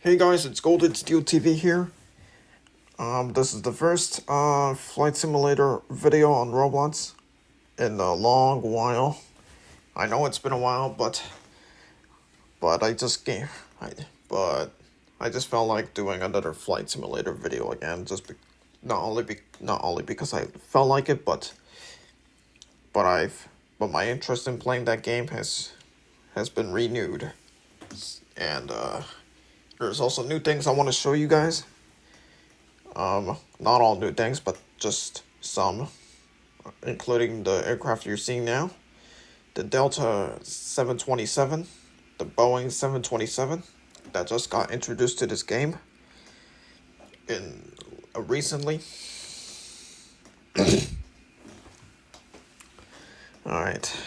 Hey guys, it's GoldenSteelTV here. This is the first flight simulator video on Roblox in a long while. I know it's been a while, but I just I just felt like doing another flight simulator video again. Not only because I felt like it, but my interest in playing that game has been renewed, and there's also new things I want to show you guys. Not all new things, but just some, including the aircraft you're seeing now, the Delta 727, the Boeing 727 that just got introduced to this game in recently. All right.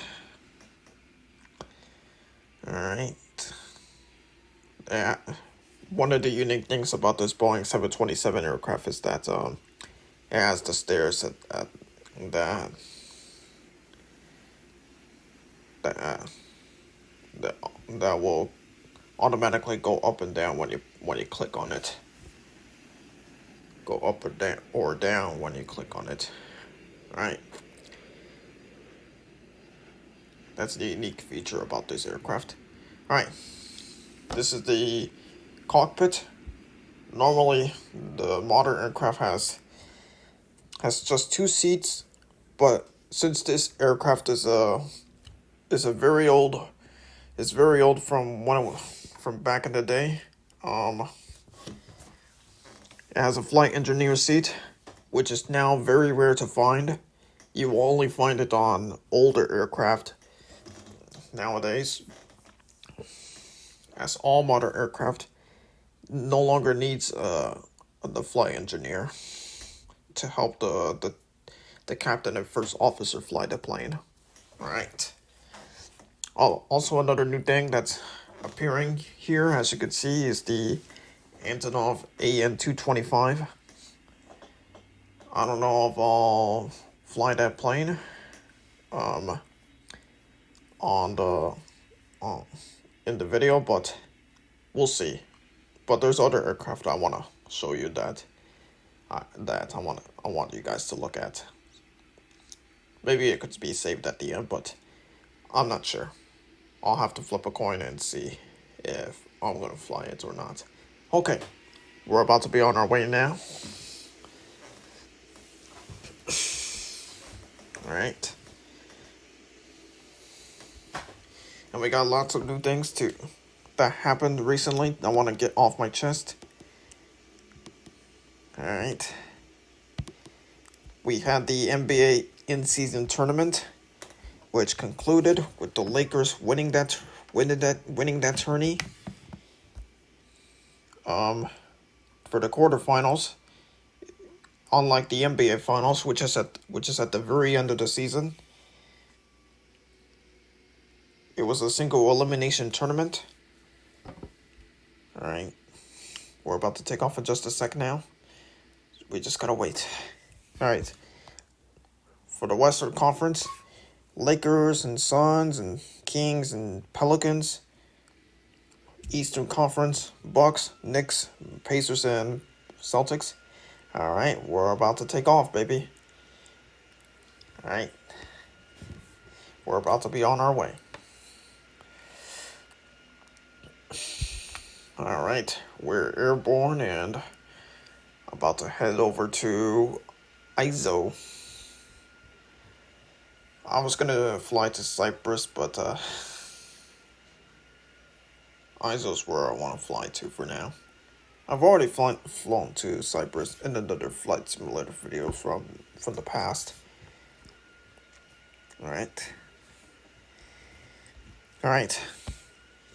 Yeah. One of the unique things about this Boeing 727 aircraft is that it has the stairs that that that that will automatically go up and down when you click on it. Go up or down when you click on it. All right. That's the unique feature about this aircraft. All right. This is the cockpit. Normally, the modern aircraft has just two seats, but since this aircraft is very old from back in the day. It has a flight engineer seat, which is now very rare to find. You will only find it on older aircraft nowadays, as all modern aircraft no longer needs the flight engineer to help the captain and first officer fly the plane. All right. Oh, also another new thing that's appearing here, as you can see, is the Antonov AN-225. I don't know if I'll fly that plane in the video, but we'll see. But there's other aircraft I want to show you that I want you guys to look at. Maybe it could be saved at the end, but I'm not sure. I'll have to flip a coin and see if I'm gonna fly it or not. Okay, we're about to be on our way now. All right. And we got lots of new things that happened recently I want to get off my chest. All right. We had the NBA in-season tournament, which concluded with the Lakers winning that tourney. For the quarterfinals, unlike the NBA finals, which is at the very end of the season, it was a single elimination tournament. All right, we're about to take off in just a sec now. We just gotta wait. All right. For the Western Conference, Lakers and Suns and Kings and Pelicans. Eastern Conference, Bucks, Knicks, Pacers, and Celtics. All right, we're about to take off, baby. All right, we're about to be on our way. All right, we're airborne and about to head over to ISO. I was gonna fly to Cyprus, but ISO's where I want to fly to for now. I've already flown to Cyprus in another flight simulator video from the past. All right.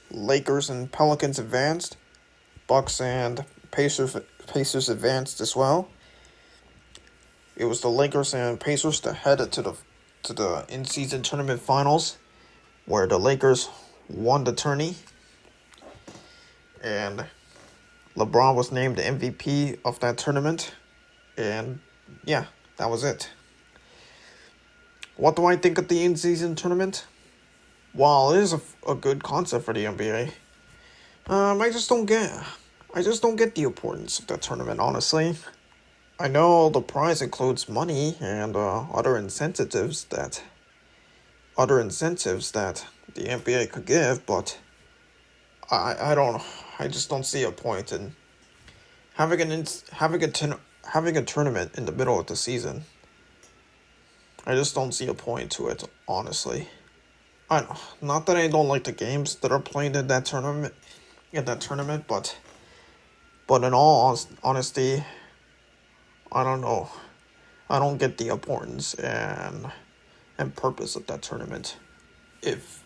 Lakers and Pelicans advanced. Bucks and Pacers advanced as well. It was the Lakers and Pacers that headed to the in-season tournament finals, where the Lakers won the tourney. And LeBron was named the MVP of that tournament. And yeah, that was it. What do I think of the in-season tournament? While it is a good concept for the NBA, I I just don't get the importance of that tournament, honestly. I know the prize includes money and other incentives that the NBA could give, but I don't I just don't see a point in having having a tournament in the middle of the season. I just don't see a point to it, honestly. I Not that I don't like the games that are played in that tournament, but in all honesty, I don't know. I don't get the importance and purpose of that tournament. If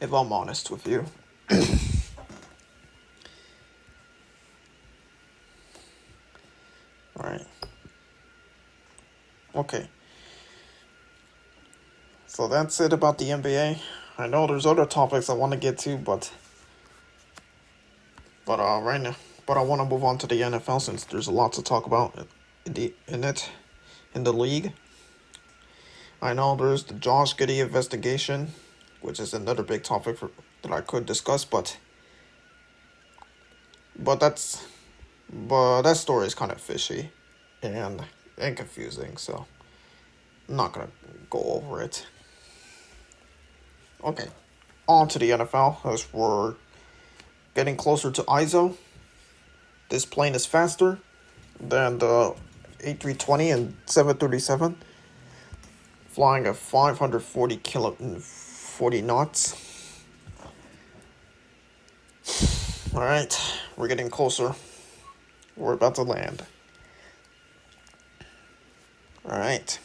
if I'm honest with you. All right. Okay. So that's it about the NBA. I know there's other topics I want to get to, but right now, but I want to move on to the NFL since there's a lot to talk about in the league. I know there's the Josh Giddey investigation, which is another big topic that I could discuss, but that's but that story is kind of fishy and confusing, so I'm not gonna go over it. Okay, on to the NFL as we're getting closer to ISO. This plane is faster than the A320 and 737, flying at 540 knots. All right, we're getting closer. We're about to land. All right.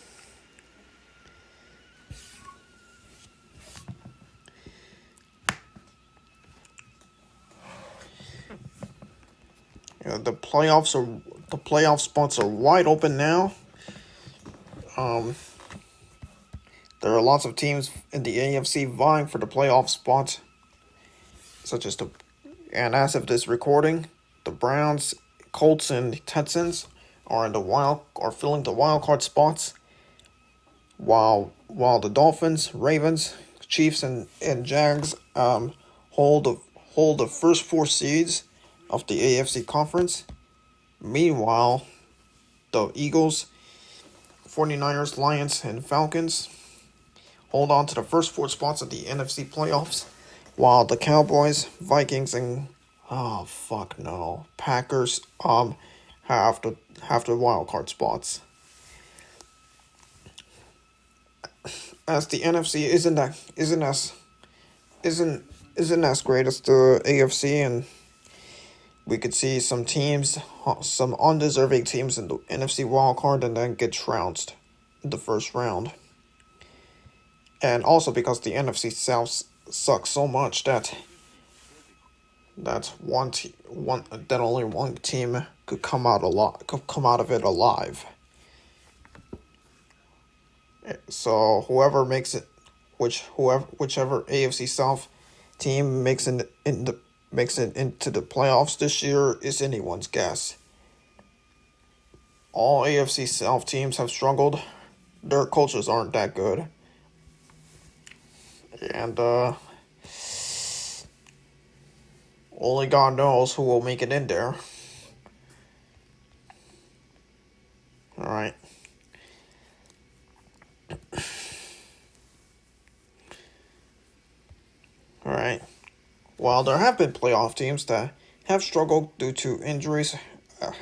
The playoff spots are wide open now. Um, there are lots of teams in the AFC vying for the playoff spots, such as and as of this recording, the Browns, Colts, and Texans are filling the wild card spots, while the Dolphins, Ravens, Chiefs, and Jags hold the first four seeds of the AFC conference. Meanwhile, the Eagles, 49ers, Lions, and Falcons hold on to the first four spots of the NFC playoffs, while the Cowboys, Vikings, and oh fuck no, Packers have the wild card spots. As the NFC isn't isn't as great as the AFC, and we could see some undeserving teams in the NFC wildcard and then get trounced in the first round. And also because the NFC South sucks so much that only one team could come out of it alive. So whichever AFC South team makes it into the playoffs this year is anyone's guess. All AFC South teams have struggled. Their cultures aren't that good. And only God knows who will make it in there. Alright. Alright. While there have been playoff teams that have struggled due to injuries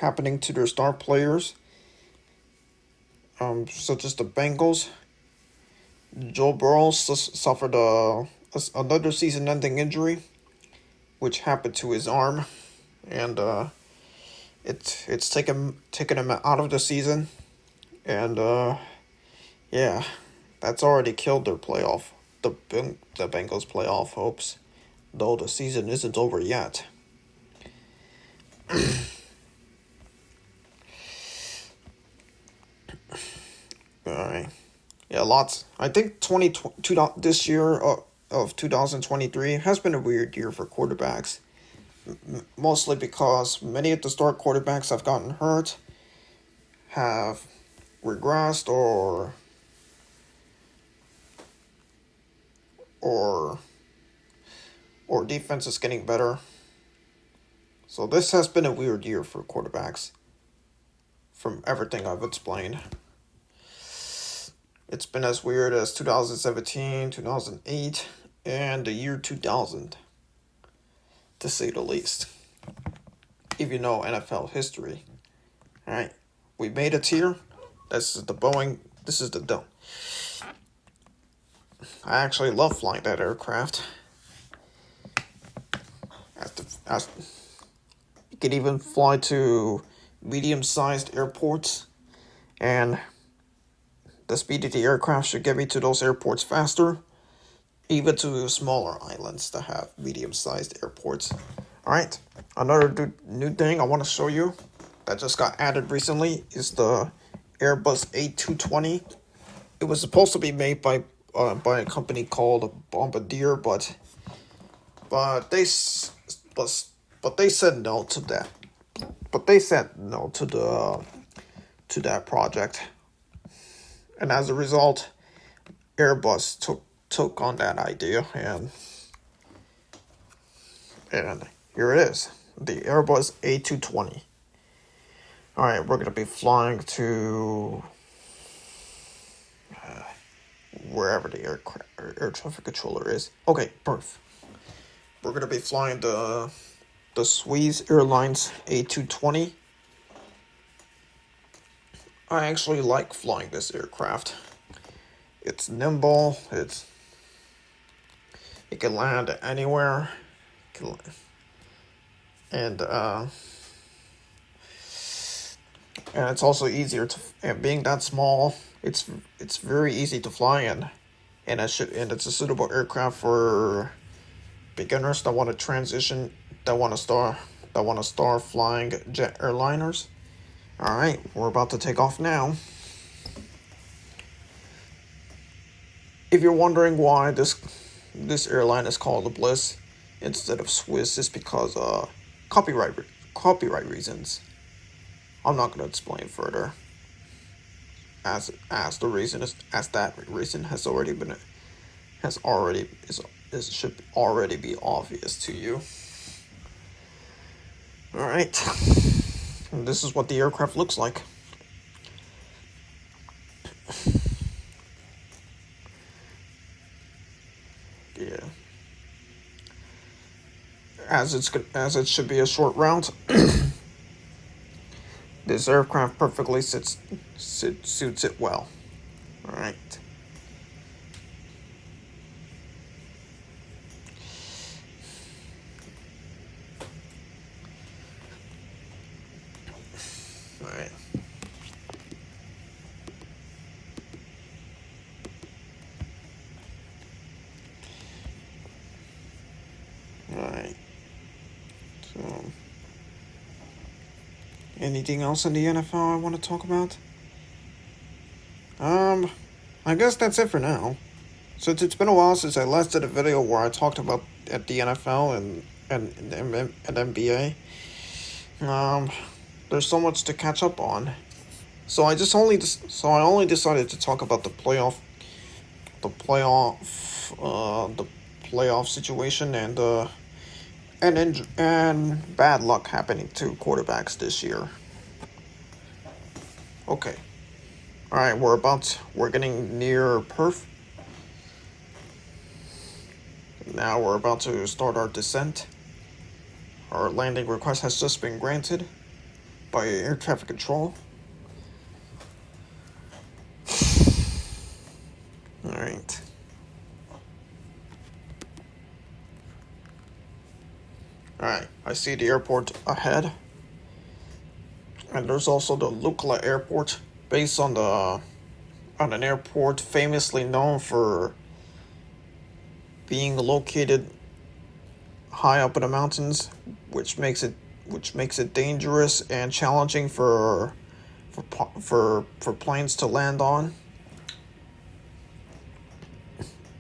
happening to their star players, such as the Bengals, Joe Burrow suffered another season-ending injury, which happened to his arm, and it's taken him out of the season, and yeah, that's already killed the Bengals' playoff hopes, though the season isn't over yet. Alright. Yeah, lots. I think this year of 2023 has been a weird year for quarterbacks. Mostly because many of the star quarterbacks have gotten hurt, have regressed, or defense is getting better. So this has been a weird year for quarterbacks. From everything I've explained. It's been as weird as 2017, 2008, and the year 2000, to say the least. If you know NFL history. Alright, we made it here. This is the Boeing, this is the dome. I actually love flying that aircraft. You can even fly to medium-sized airports, and the speed of the aircraft should get me to those airports faster, even to smaller islands that have medium-sized airports. Alright, another new thing I want to show you that just got added recently is the Airbus A220. It was supposed to be made by a company called Bombardier, but they said no to that. But they said no to that project, and as a result, Airbus took on that idea, and here it is, the Airbus A220. All right, we're gonna be flying to wherever the air traffic controller is. Okay, perfect. We're gonna be flying the Swiss Airlines A220. I actually like flying this aircraft. It's nimble. It can land anywhere. And it's also easier to. And being that small, it's very easy to fly in, and it's a suitable aircraft for beginners that want to transition, that want to start flying jet airliners. All right, we're about to take off now. If you're wondering why this airline is called the Bliss instead of Swiss, it's because copyright reasons. I'm not gonna explain further, as that reason should already be obvious to you. All right, and this is what the aircraft looks like. Yeah. As it should be a short route, this aircraft perfectly suits it well. All right. All right. All right. So, anything else in the NFL I want to talk about? I guess that's it for now. Since it's been a while since I last did a video where I talked about at the NFL and NBA, there's so much to catch up on. So I only decided to talk about the playoff situation and bad luck happening to quarterbacks this year. Okay. All right, we're getting near Perth. Now we're about to start our descent. Our landing request has just been granted by air traffic control. All right. All right, I see the airport ahead. And there's also the Lukla Airport, based on an airport famously known for being located high up in the mountains, which makes it dangerous and challenging for planes to land on.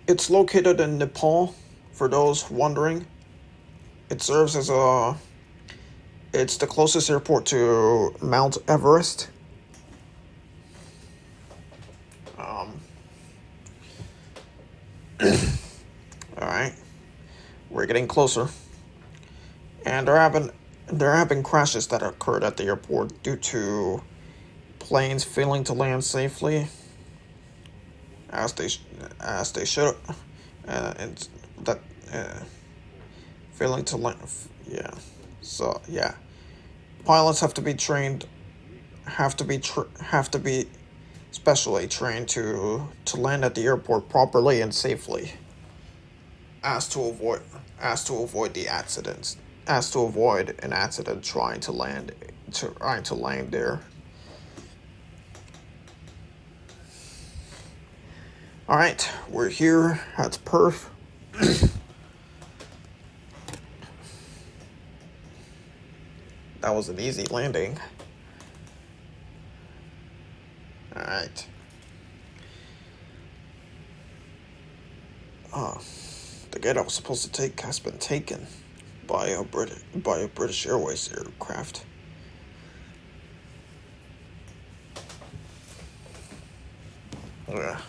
It's located in Nepal, for those wondering. It serves as it's the closest airport to Mount Everest. All right, we're getting closer, and there have been crashes that occurred at the airport due to planes failing to land safely as they should, and that failing to land. Yeah, so yeah, pilots have to be trained, have to be specially trained to land at the airport properly and safely, as to avoid the accidents, as to avoid an accident trying to land there. All right, we're here at Perth. That was an easy landing. All right. The gate I was supposed to take has been taken by a British Airways aircraft. Yeah.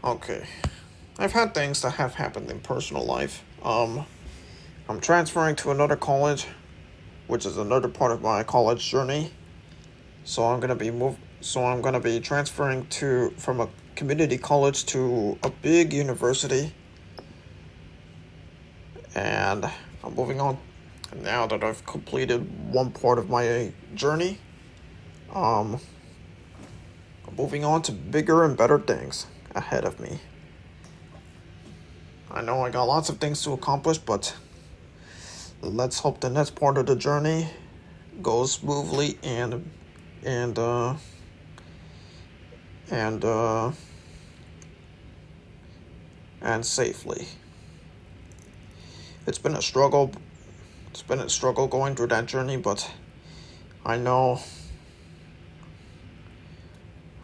Okay. I've had things that have happened in personal life. I'm transferring to another college, which is another part of my college journey. So I'm gonna be transferring from a community college to a big university, and I'm moving on. Now that I've completed one part of my journey, I'm moving on to bigger and better things ahead of me. I know I got lots of things to accomplish, but let's hope the next part of the journey goes smoothly and safely. It's been a struggle. It's been a struggle going through that journey, but I know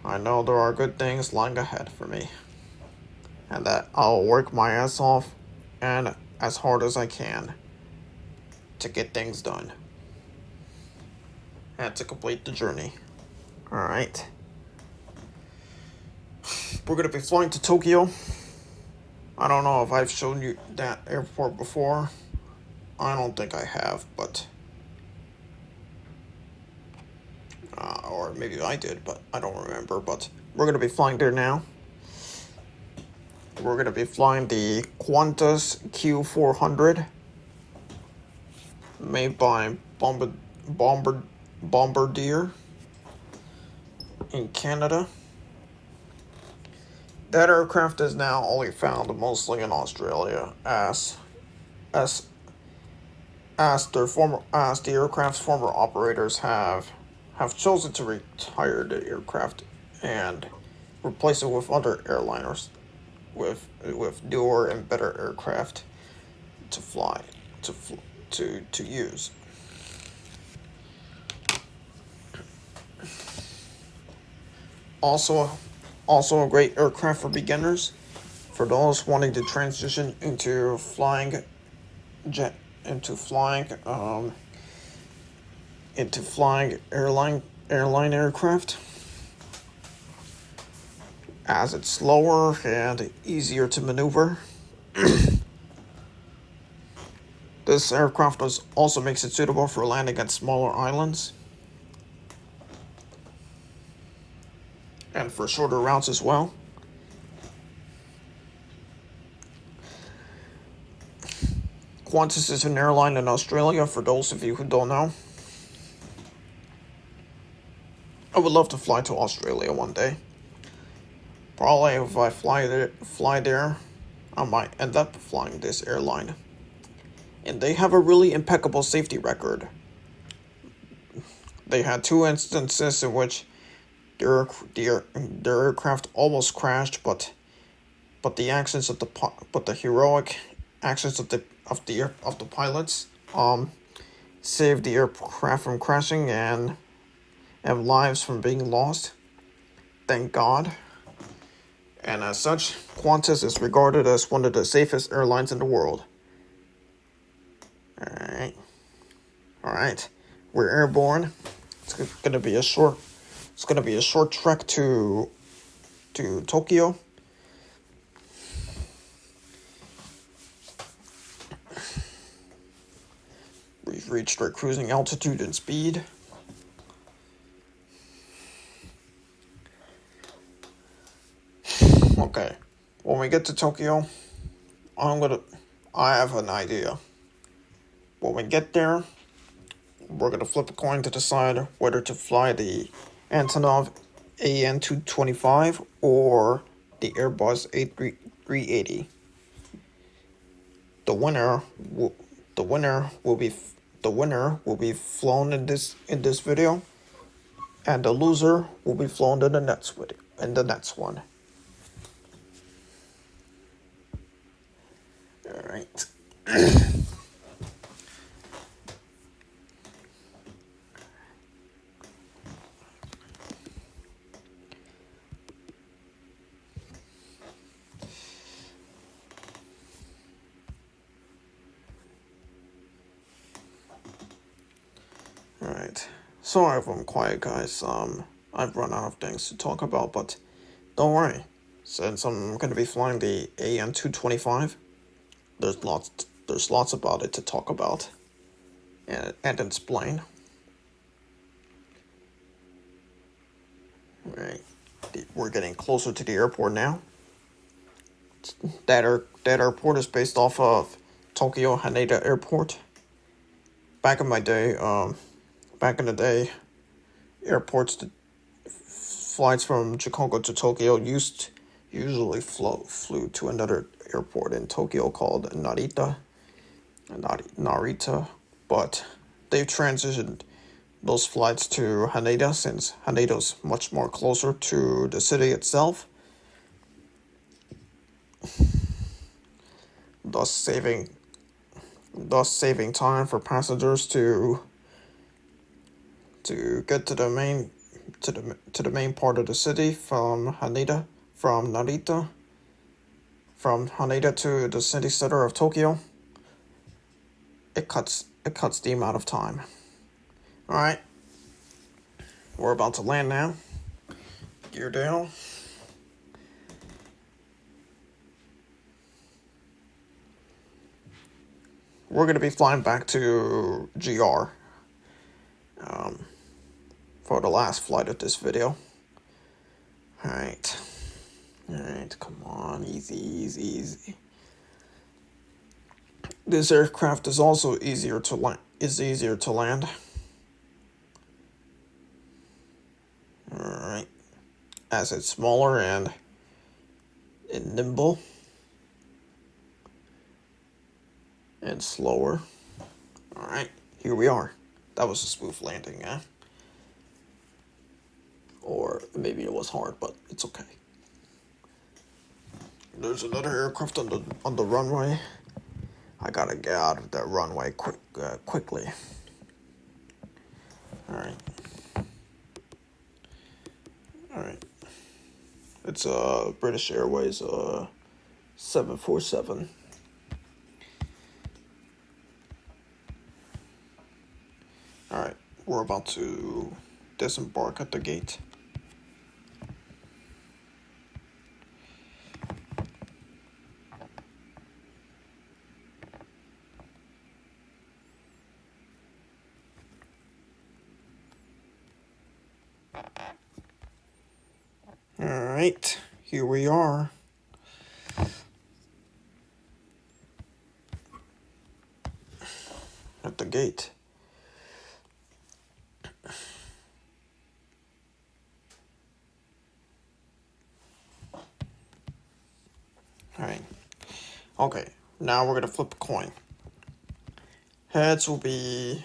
there are good things lying ahead for me, and that I'll work my ass off and as hard as I can to get things done and to complete the journey. Alright. We're gonna be flying to Tokyo. I don't know if I've shown you that airport before. I don't think I have, but or maybe I did, but I don't remember. But we're gonna be flying there now. We're gonna be flying the Qantas Q400, made by Bombardier in Canada. That aircraft is now only found mostly in Australia, as the aircraft's former operators have chosen to retire the aircraft and replace it with other airliners with newer and better aircraft to fly to use. Also a great aircraft for beginners, for those wanting to transition into flying airline aircraft, as it's slower and easier to maneuver. This aircraft also makes it suitable for landing at smaller islands and for shorter routes as well. Qantas is an airline in Australia, for those of you who don't know. I would love to fly to Australia one day. Probably if I fly there, I might end up flying this airline. And they have a really impeccable safety record. They had 2 instances in which their aircraft almost crashed, but the heroic actions of the pilots saved the aircraft from crashing and lives from being lost. Thank God. And as such, Qantas is regarded as one of the safest airlines in the world. Alright. We're airborne. It's gonna be a short trek to Tokyo. reached our cruising altitude and speed. Okay, when we get to Tokyo, I have an idea. When we get there, we're gonna flip a coin to decide whether to fly the Antonov AN-225 or the Airbus A380. The winner will be flown in this video, and the loser will be flown in the next one. All right. Alright, sorry if I'm quiet, guys. I've run out of things to talk about, but don't worry. Since I'm gonna be flying the AN-225, there's lots about it to talk about and explain. Alright, we're getting closer to the airport now. That airport is based off of Tokyo Haneda Airport. Back in the day, flights from Chicago to Tokyo usually flew to another airport in Tokyo called Narita, but they've transitioned those flights to Haneda since Haneda's much more closer to the city itself, thus saving time for passengers to get to the main part of the city from Narita, from Haneda to the city center of Tokyo. It cuts the amount of time. All right, we're about to land now. Gear down. We're gonna be flying back to GR for the last flight of this video. All right, come on, easy. This aircraft is also easier to land. Alright. As it's smaller and nimble. And slower. Alright, here we are. That was a smooth landing, eh? Or maybe it was hard, but it's okay. There's another aircraft on the runway. I gotta get out of that runway quickly. Alright. It's British Airways 747. Alright, we're about to disembark at the gate. Alright, here we are. At the gate. Alright. Okay, now we're gonna flip a coin. Heads will be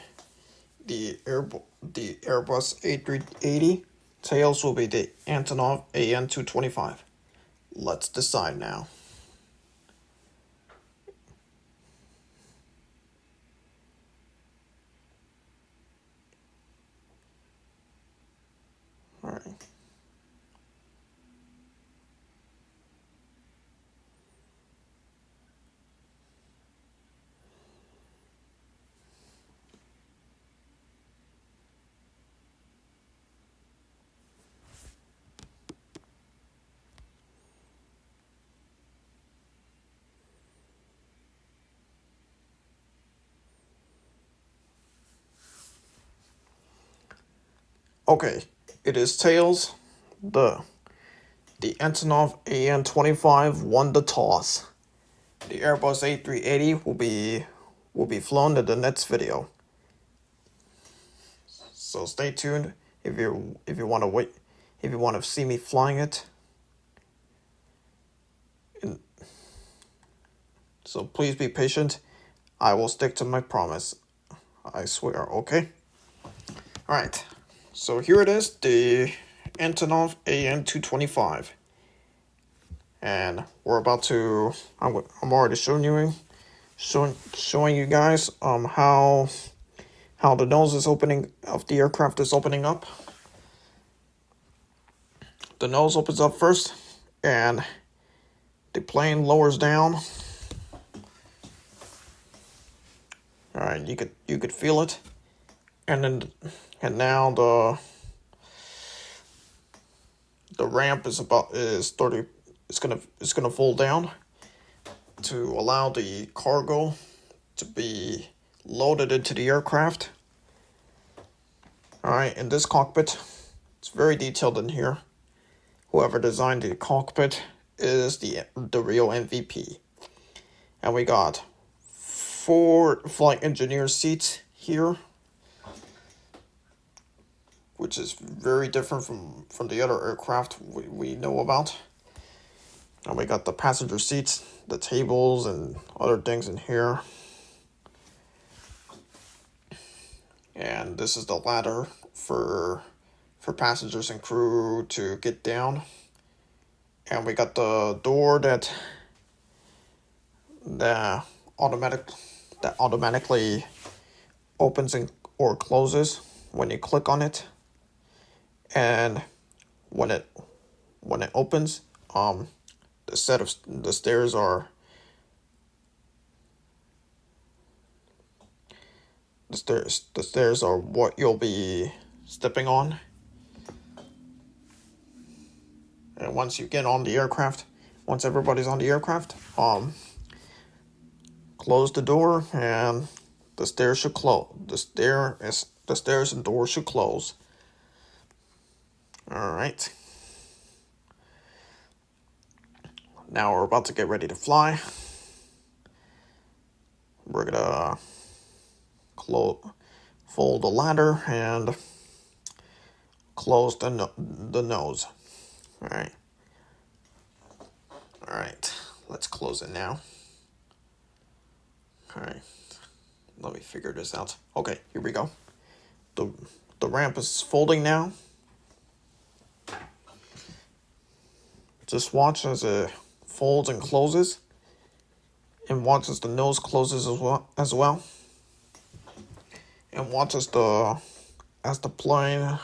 the Airbus A380. Tails will be the Antonov AN-225. Let's decide now. Alright. Okay, it is tails. The Antonov AN-25 won the toss. The Airbus A380 will be flown in the next video. So stay tuned if you want to wait, if you want to see me flying it. And so please be patient. I will stick to my promise. I swear, okay? Alright. So here it is, the Antonov AN-225. And we're about to I'm already showing you guys how the nose is opening of the aircraft is opening up. The nose opens up first, and the plane lowers down. All right, you could feel it, and now the ramp is 30. It's gonna fold down to allow the cargo to be loaded into the aircraft. All right, in this cockpit, it's very detailed in here. Whoever designed the cockpit is the real MVP. And we got 4 flight engineer seats here, which is very different from the other aircraft we know about. And we got the passenger seats, the tables, and other things in here. And this is the ladder for passengers and crew to get down. And we got the door that automatically opens or closes when you click on it. And when it opens, the stairs are what you'll be stepping on. And once you get on the aircraft, once everybody's on the aircraft, close the door and the stairs should close. The stairs and doors should close. All right. Now we're about to get ready to fly. We're gonna fold the ladder and close the nose. All right. Let's close it now. All right. Let me figure this out. Okay, here we go. The ramp is folding now. Just watch as it folds and closes, and watch as the nose closes as well. And watch as the plane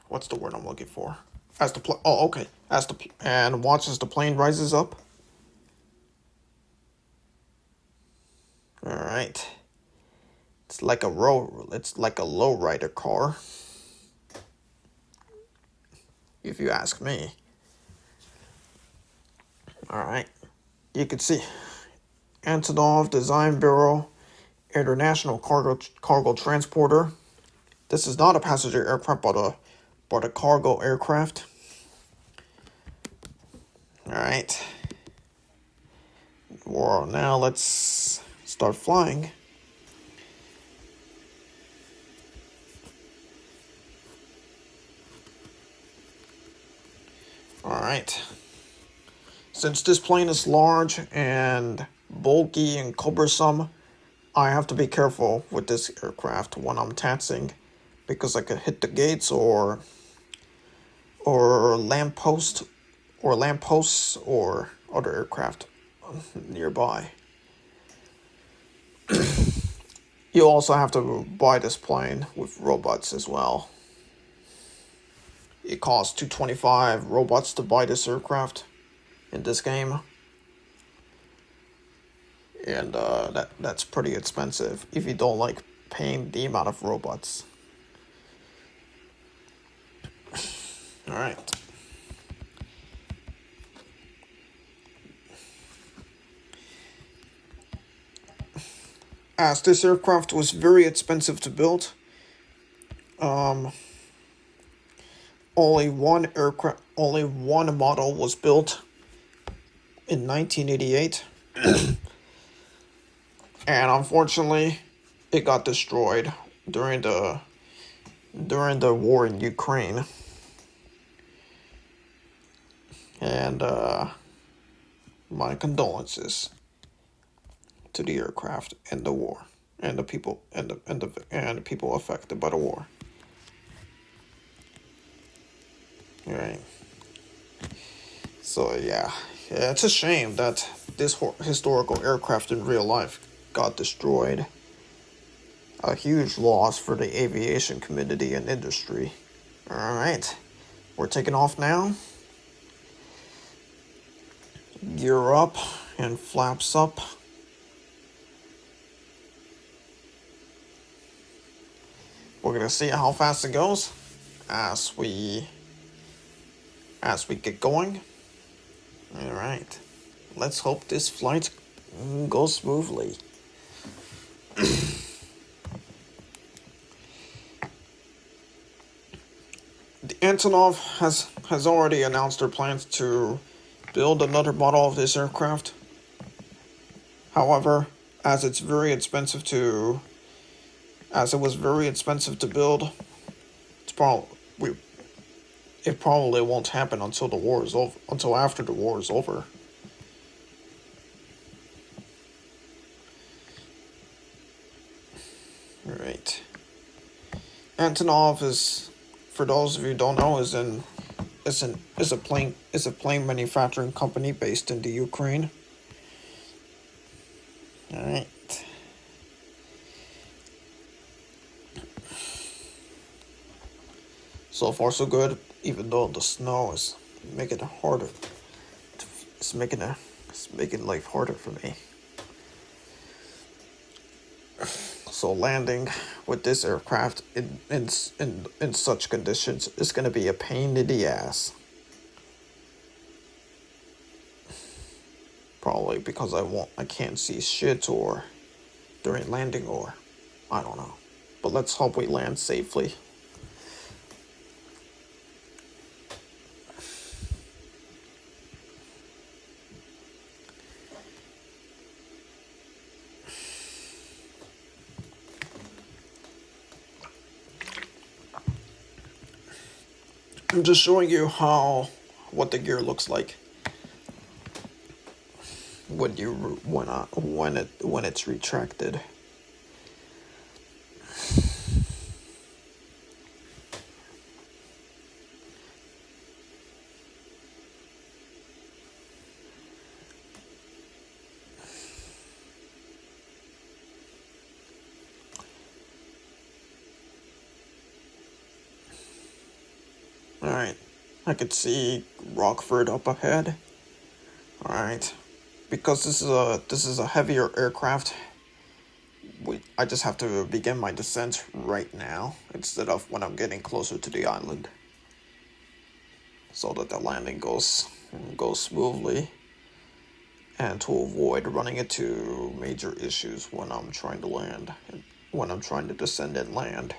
what's the word I'm looking for? And watch as the plane rises up. All right. It's like a lowrider car, if you ask me. All right. You can see Antonov Design Bureau International Cargo Transporter. This is not a passenger aircraft, but a cargo aircraft. All right. Well, now let's start flying. All right. Since this plane is large and bulky and cumbersome, I have to be careful with this aircraft when I'm taxiing, because I could hit the gates or lampposts or other aircraft nearby. You also have to buy this plane with robots as well. It costs 225 robots to buy this aircraft in this game. And that's pretty expensive if you don't like paying the amount of robots. Alright. as this aircraft was very expensive to build, um, only one model was built in 1988, and unfortunately, it got destroyed during the war in Ukraine. And my condolences to the aircraft and the war and the people and the people affected by the war. Right. So yeah, it's a shame that this historical aircraft in real life got destroyed. A huge loss for the aviation community and industry. All right, we're taking off now. Gear up and flaps up. We're gonna see how fast it goes as we get going. All right, let's hope this flight goes smoothly. The Antonov has already announced their plans to build another model of this aircraft. However, as it was very expensive to build, it probably won't happen until the war is over. Until after the war is over. All right. Antonov is, for those of you who don't know, is a plane manufacturing company based in the Ukraine. All right. So far so good, even though the snow is making it harder. It's making life harder for me. So landing with this aircraft in such conditions is going to be a pain in the ass. Probably because I can't see shit or during landing, or I don't know. But let's hope we land safely. I'm just showing you what the gear looks like when it's retracted. Alright, I could see Rockford up ahead. Alright, because this is a heavier aircraft, I just have to begin my descent right now instead of when I'm getting closer to the island, so that the landing goes smoothly, and to avoid running into major issues when I'm trying to descend and land.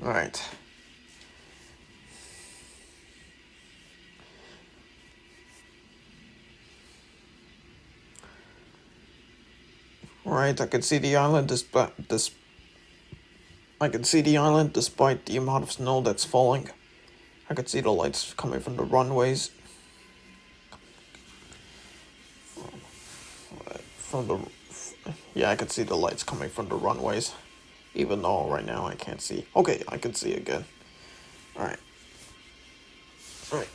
Alright. Alright, I can see the island despite the amount of snow that's falling. I could see the lights coming from the runways. I could see the lights coming from the runways. Even though right now I can't see. Okay, I can see again. Alright. Alright.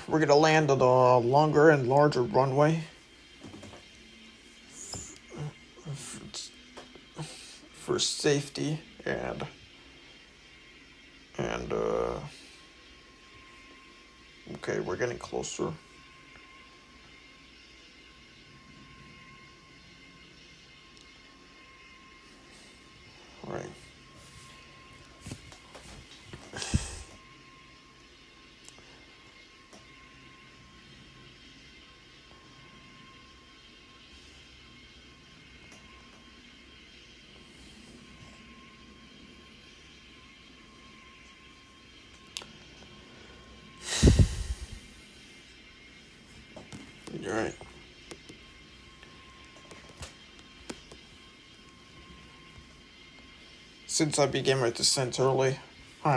We're gonna land on a longer and larger runway. For safety and okay, we're getting closer. Alright. Alright. Since I began my descent early, I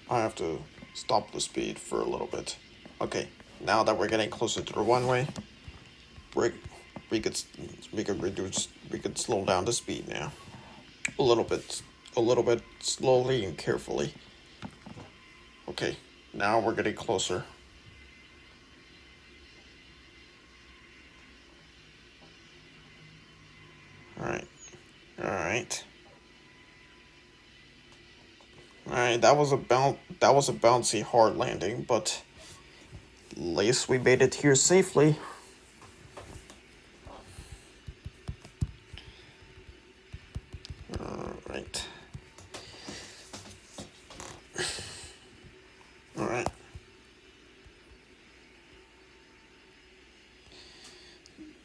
have to stop the speed for a little bit. Okay, now that we're getting closer to the runway, we we could we could slow down the speed now. A little bit slowly and carefully. Okay, now we're getting closer. Alright. Alright. Alright, that was a bouncy hard landing, but at least we made it here safely. Alright. Alright.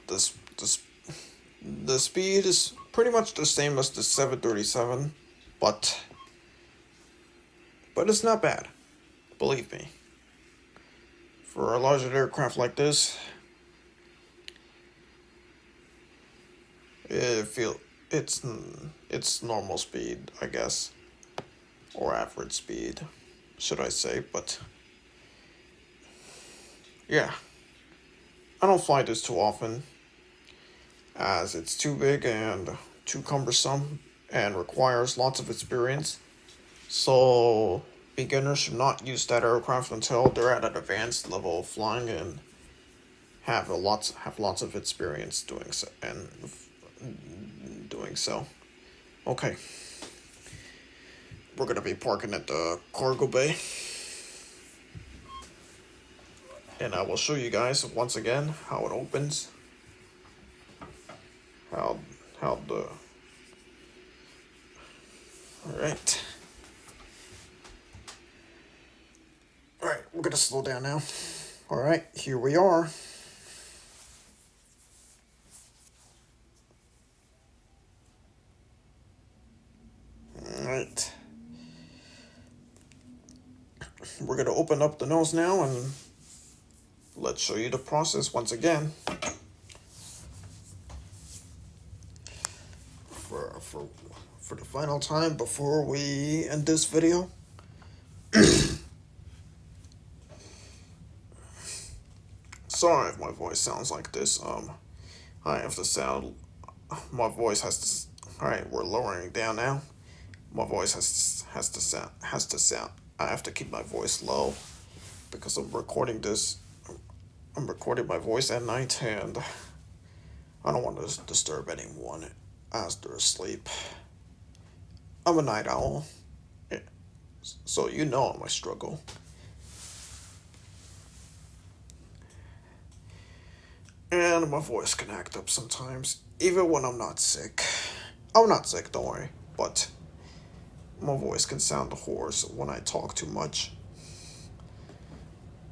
The speed is pretty much the same as the 737, but it's not bad. Believe me. For a larger aircraft like this, it's normal speed, I guess, or average speed, should I say? But yeah, I don't fly this too often, as it's too big and too cumbersome and requires lots of experience. So beginners should not use that aircraft until they're at an advanced level of flying and have lots of experience doing so. Okay, we're gonna be parking at the cargo bay, and I will show you guys once again how it opens. How the Alright. Alright, we're gonna slow down now. Alright, here we are. Alright. We're gonna open up the nose now and let's show you the process once again. For the final time before we end this video. Sorry if my voice sounds like this. I have to sound. My voice has to. All right, we're lowering it down now. My voice has to sound. I have to keep my voice low because I'm recording this. I'm recording my voice at night, and I don't want to disturb anyone as they're asleep. I'm a night owl, so you know my struggle. And my voice can act up sometimes, even when I'm not sick. I'm not sick, don't worry, but my voice can sound hoarse when I talk too much.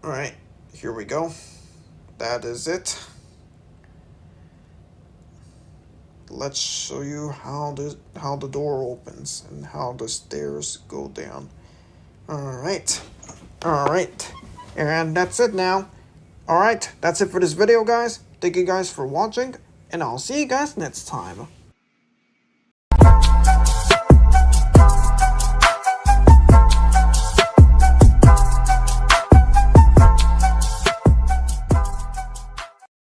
Alright, here we go. That is it. Let's show you how the door opens and how the stairs go down. Alright. And that's it now. Alright, that's it for this video, guys. Thank you guys for watching, and I'll see you guys next time.